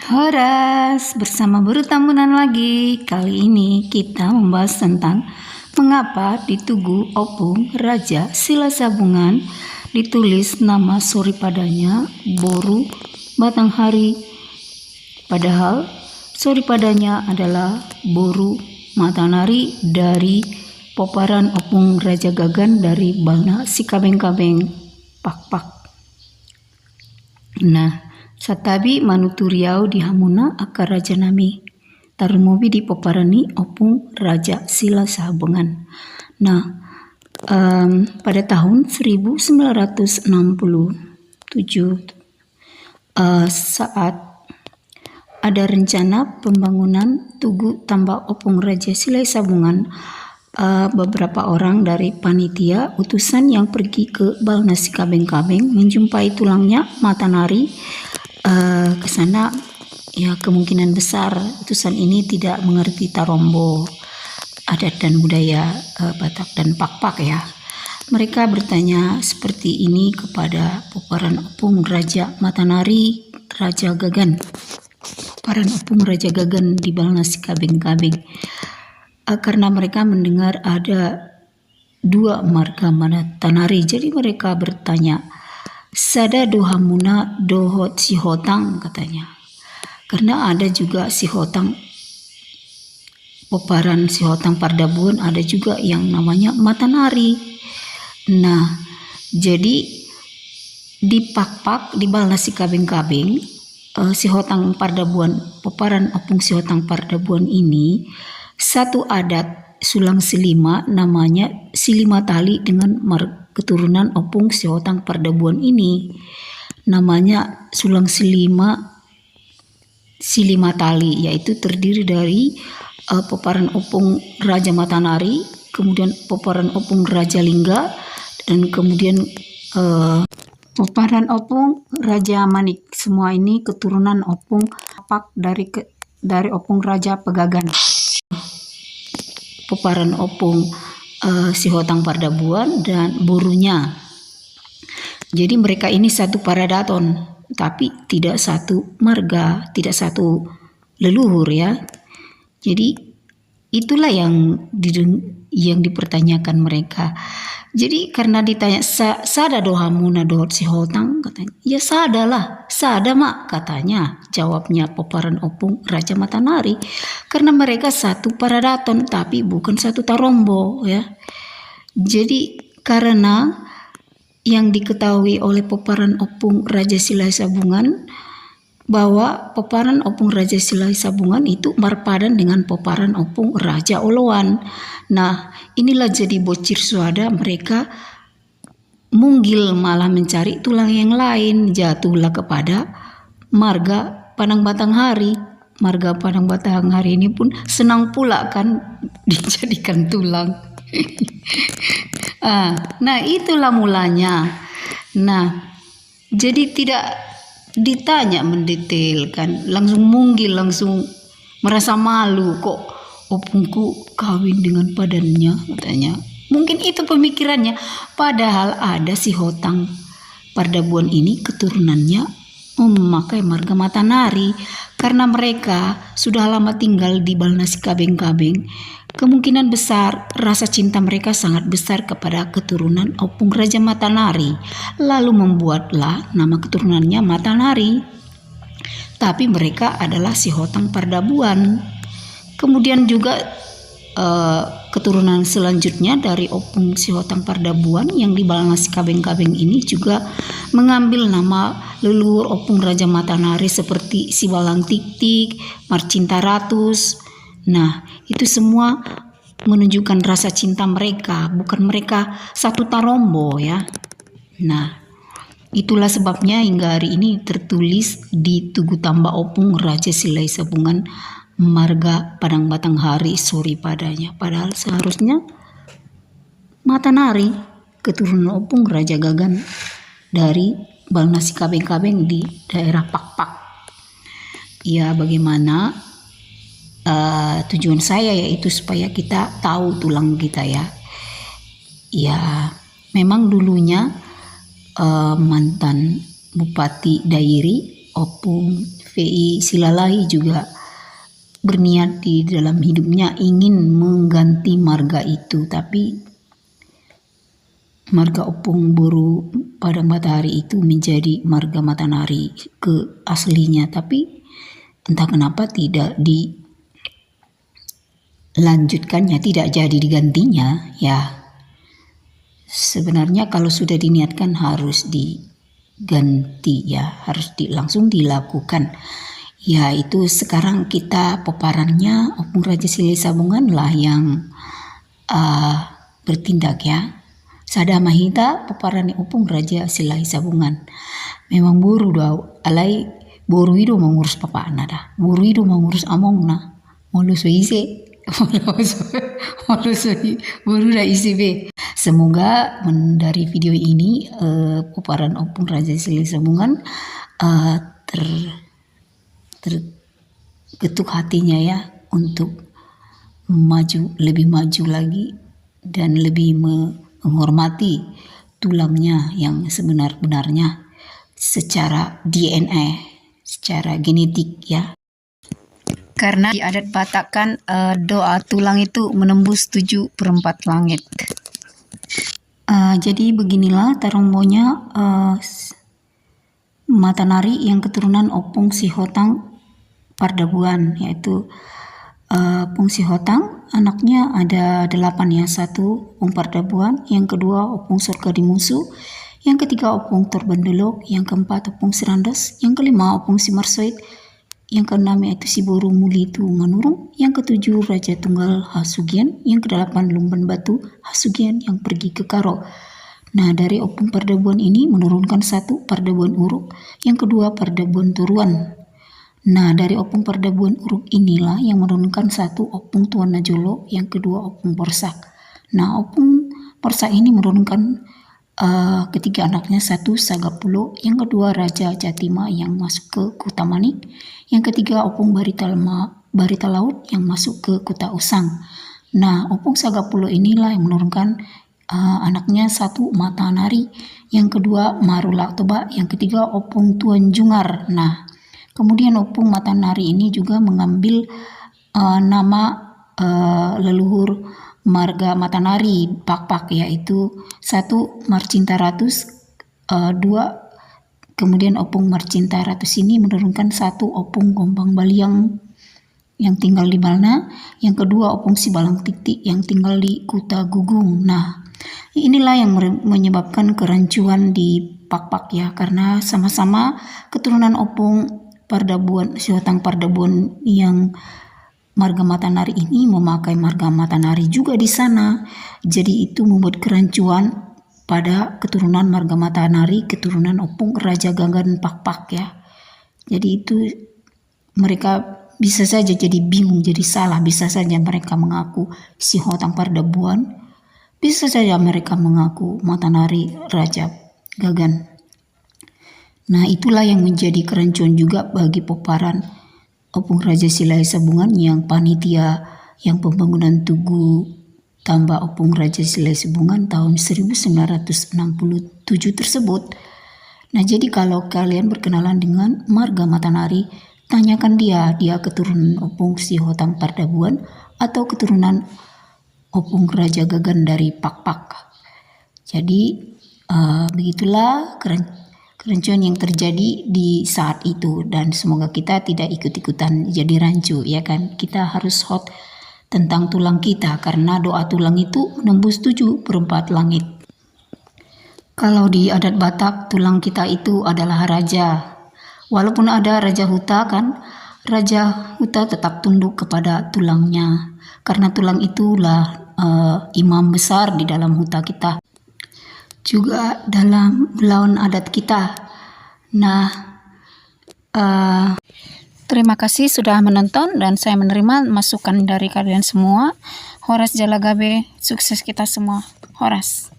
Horas, bersama Buru Tambunan lagi. Kali ini kita membahas tentang mengapa di Tugu Opung Raja Sila Sabungan ditulis nama sori padanya Boru Batanghari. Padahal sori padanya adalah Boru Matanari dari Poparan Opung Raja Gagan dari Balna Sikabeng-kabeng Pak-pak. Nah, satabi manuturiau di hamuna akar raja nami tarumobi di poparani opung raja Sila Sabungan. Nah, pada tahun 1967 saat ada rencana pembangunan Tugu Tambak Opung Raja Sila Sabungan, beberapa orang dari panitia utusan yang pergi ke Balna Sikabeng-kabeng menjumpai tulangnya Matanari. Ke sana ya kemungkinan besar utusan ini tidak mengerti Tarombo, adat dan budaya Batak dan Pak-pak ya. Mereka bertanya seperti ini kepada Poparan Opung Raja Matanari Raja Gagan. Poparan Opung Raja Gagan di Balna Sikabeng-kabeng. Karena mereka mendengar ada dua marga Matanari, jadi mereka bertanya, sada dohamuna dohot sihotang, katanya. Karena ada juga sihotang, Poparan Sihotang Pardabuan, ada juga yang namanya Matanari. Nah, jadi di Pak-pak di Balna Sikabeng-kabeng, Sihotang Pardabuan, Poparan Opung Sihotang Pardabuan ini satu adat sulang silima namanya silima tali dengan keturunan Opung Sihotang Pardabuan ini. Namanya sulang silima tali, yaitu terdiri dari Poparan Opung Raja Matanari, kemudian Poparan Opung Raja Lingga, dan kemudian Poparan Opung Raja Manik. Semua ini keturunan Opung Pak dari Opung Raja Pegagan. Poparan Opung Sihotang Pardabuan dan burunya. Jadi mereka ini satu paradaton, tapi tidak satu marga, tidak satu leluhur ya. Jadi itulah yang dipertanyakan mereka. Jadi karena ditanya sada dohamuna dohot sihotang, katanya, ya sada mak, katanya. Jawabnya Poparan Opung Raja Matanari, karena mereka satu paradaton tapi bukan satu Tarombo ya. Jadi karena yang diketahui oleh Poparan Opung Raja Sila Sabungan bahwa Poparan Opung Raja Sila Sabungan itu berpadan dengan Poparan Opung Raja Oloan. Nah, inilah jadi bocir suada, mereka munggil malah mencari tulang yang lain, jatuhlah kepada marga Padang Batanghari. Marga Padang Batanghari ini pun senang pula kan dijadikan tulang. Nah, itulah mulanya. Nah, jadi tidak ditanya mendetail kan, langsung munggil, langsung merasa malu, kok opungku kawin dengan padannya, katanya. Mungkin itu pemikirannya, padahal ada Sihotang Pardabuan ini keturunannya memakai marga Matanari. Karena mereka sudah lama tinggal di Balna Sikabeng-kabeng, kemungkinan besar rasa cinta mereka sangat besar kepada keturunan Opung Raja Matanari, lalu membuatlah nama keturunannya Matanari. Tapi mereka adalah Sihotang Pardabuan. Kemudian juga keturunan selanjutnya dari Opung Sihotang Pardabuan yang di Balna Sikabeng-kabeng ini juga mengambil nama leluhur Opung Raja Matanari seperti Siwalang Tik-tik, Marcinta Ratus. Nah, itu semua menunjukkan rasa cinta mereka, bukan mereka satu Tarombo ya. Nah, itulah sebabnya hingga hari ini tertulis di Tugu Tambak Opung Raja Sila Sabungan marga Padang Batanghari sori padanya. Padahal seharusnya Matanari, keturunan Opung Raja Gagan dari Balna Sikabeng-kabeng di daerah Pak-pak. Ya, bagaimana tujuan saya yaitu supaya kita tahu tulang kita ya. Ya, memang dulunya mantan Bupati Dairi Opung VI Silalahi juga berniat di dalam hidupnya ingin mengganti marga itu, tapi marga Opung Boru Padang Matahari itu menjadi marga Matanari ke aslinya, tapi entah kenapa tidak dilanjutkannya, tidak jadi digantinya. Ya, sebenarnya kalau sudah diniatkan harus diganti ya, harus langsung dilakukan. Ya, itu sekarang kita peparannya Opung Raja Silai Sabungan lah yang bertindak ya. Sada mahita peparannya Opung Raja Silai Sabungan. Memang boru dah, alai boru itu mengurus papa dah. Boru itu mengurus among na. Mulu ise. Boru dah isi be. Semoga dari video ini peparan Opung Raja Silai Sabungan tergetuk hatinya ya untuk lebih maju lagi dan lebih menghormati tulangnya yang sebenar-benarnya secara DNA, secara genetik ya. Karena di adat Batak kan doa tulang itu menembus 7/4 langit. Jadi beginilah tarombonya Matanari yang keturunan Opung Sihotang Pardabuan, yaitu Opung Sihotang anaknya ada 8 ya. 1 Opung Pardabuan, yang kedua Opung Sorkadimusu, yang ketiga Opung Torbandolok, yang keempat Opung Sirandas, yang kelima Opung Simarsoid, yang keenam yaitu si Boru Mulitu Manurung, yang ketujuh Raja Tunggal Hasugian, yang kedelapan Lumban Batu Hasugian yang pergi ke Karo. Nah, dari Opung Pardabuan ini menurunkan 1 Pardabuan Uruk, yang kedua Pardabuan Turuan. Nah, dari Opung Pardabuan Uruk inilah yang menurunkan 1 Opung Tuan Najolo, yang kedua Opung Porsak. Nah, Opung Porsak ini menurunkan ketiga anaknya, 1 Sagapulo, yang kedua Raja Jatima yang masuk ke Kuta Manik, yang ketiga Opung Barita Laut yang masuk ke Kuta Usang. Nah, Opung Sagapulo inilah yang menurunkan anaknya 1 Matanari, yang kedua Marula Toba, yang ketiga Opung Tuan Jungar. Nah, kemudian Opung Matanari ini juga mengambil nama leluhur marga Matanari Pak-Pak, yaitu 1 Marcinta Ratus, 2 kemudian Opung Marcinta Ratus ini menurunkan 1 Opung Gombang Baliang yang tinggal di Balna, yang kedua Opung Sibalang Tiktik yang tinggal di Kuta Gugung. Nah, inilah yang menyebabkan kerancuan di Pak-Pak ya, karena sama-sama keturunan Opung Pardabuan, Sihotang Pardabuan yang marga Matanari ini memakai marga Matanari juga di sana. Jadi itu membuat kerancuan pada keturunan marga Matanari, keturunan Opung Raja Ganggan Pak-Pak ya. Jadi itu mereka bisa saja jadi bingung, jadi salah. Bisa saja mereka mengaku Sihotang Pardabuan, bisa saja mereka mengaku Matanari Raja Gagan. Nah, itulah yang menjadi kerancuan juga bagi peparan Opung Raja Silai Sabungan yang panitia yang pembangunan Tugu Tambah Opung Raja Silai Sabungan tahun 1967 tersebut. Nah, jadi kalau kalian berkenalan dengan marga Matanari, tanyakan dia keturunan Opung Sihotang Pardabuan atau keturunan Opung Raja Gagan dari Pak-Pak. Jadi begitulah kerancuan yang terjadi di saat itu, dan semoga kita tidak ikut-ikutan jadi rancu ya kan. Kita harus hot tentang tulang kita, karena doa tulang itu menembus 7/4 langit. Kalau di adat Batak, tulang kita itu adalah raja. Walaupun ada Raja Huta kan, Raja Huta tetap tunduk kepada tulangnya, karena tulang itulah imam besar di dalam huta kita, juga dalam lawan adat kita. Nah, terima kasih sudah menonton, dan saya menerima masukan dari kalian semua. Horas Jalagabe, sukses kita semua. Horas.